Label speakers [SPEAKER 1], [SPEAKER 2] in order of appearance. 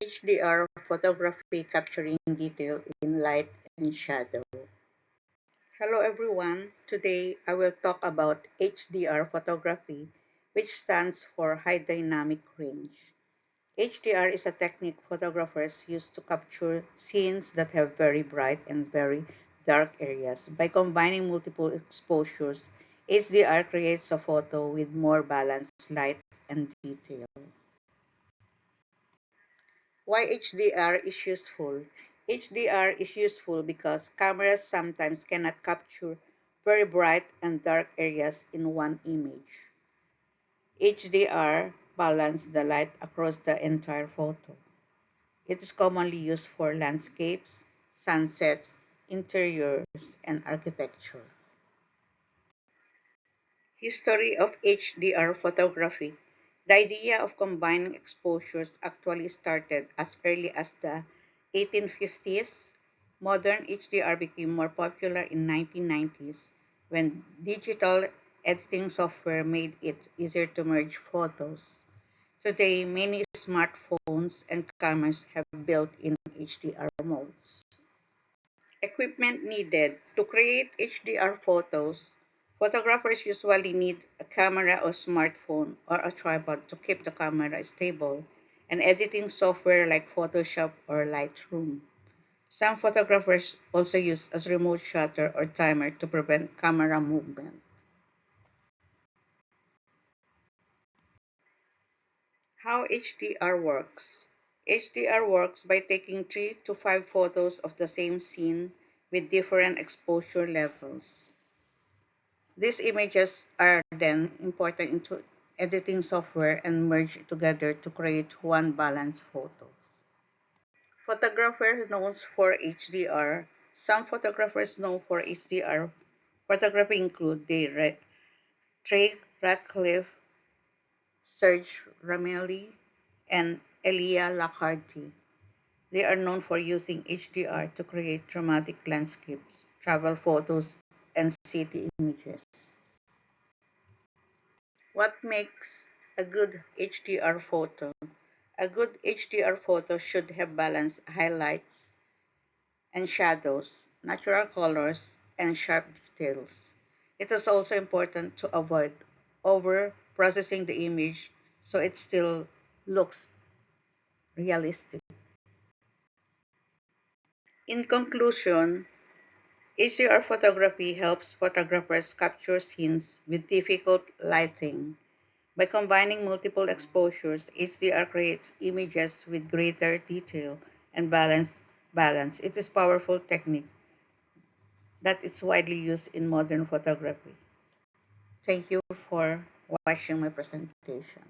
[SPEAKER 1] HDR photography capturing detail in light and shadow. Hello everyone. Today I will talk about HDR photography, which stands for High Dynamic Range. HDR is a technique photographers use to capture scenes that have very bright and very dark areas. By combining multiple exposures, HDR creates a photo with more balanced light and detail. Why HDR is useful? HDR is useful because cameras sometimes cannot capture very bright and dark areas in one image. HDR balances the light across the entire photo. It is commonly used for landscapes, sunsets, interiors, and architecture. History of HDR photography. The idea of combining exposures actually started as early as the 1850s. Modern HDR became more popular in 1990s when digital editing software made it easier to merge photos. Today, many smartphones and cameras have built-in HDR modes. Equipment needed. To create HDR photos, photographers usually need a camera or smartphone or a tripod to keep the camera stable, and editing software like Photoshop or Lightroom. Some photographers also use a remote shutter or timer to prevent camera movement. How HDR works. HDR works by taking 3 to 5 photos of the same scene with different exposure levels. These images are then imported into editing software and merged together to create one balanced photo. Photographers known for HDR. Some photographers known for HDR photography include Trey Ratcliffe, Serge Ramelli, and Elia Lacarte. They are known for using HDR to create dramatic landscapes, travel photos, and city images. What makes a good HDR photo? A good HDR photo should have balanced highlights and shadows, natural colors, and sharp details. It is also important to avoid over processing the image so it still looks realistic. In conclusion, HDR photography helps photographers capture scenes with difficult lighting. By combining multiple exposures, HDR creates images with greater detail and balance. It is a powerful technique that is widely used in modern photography. Thank you for watching my presentation.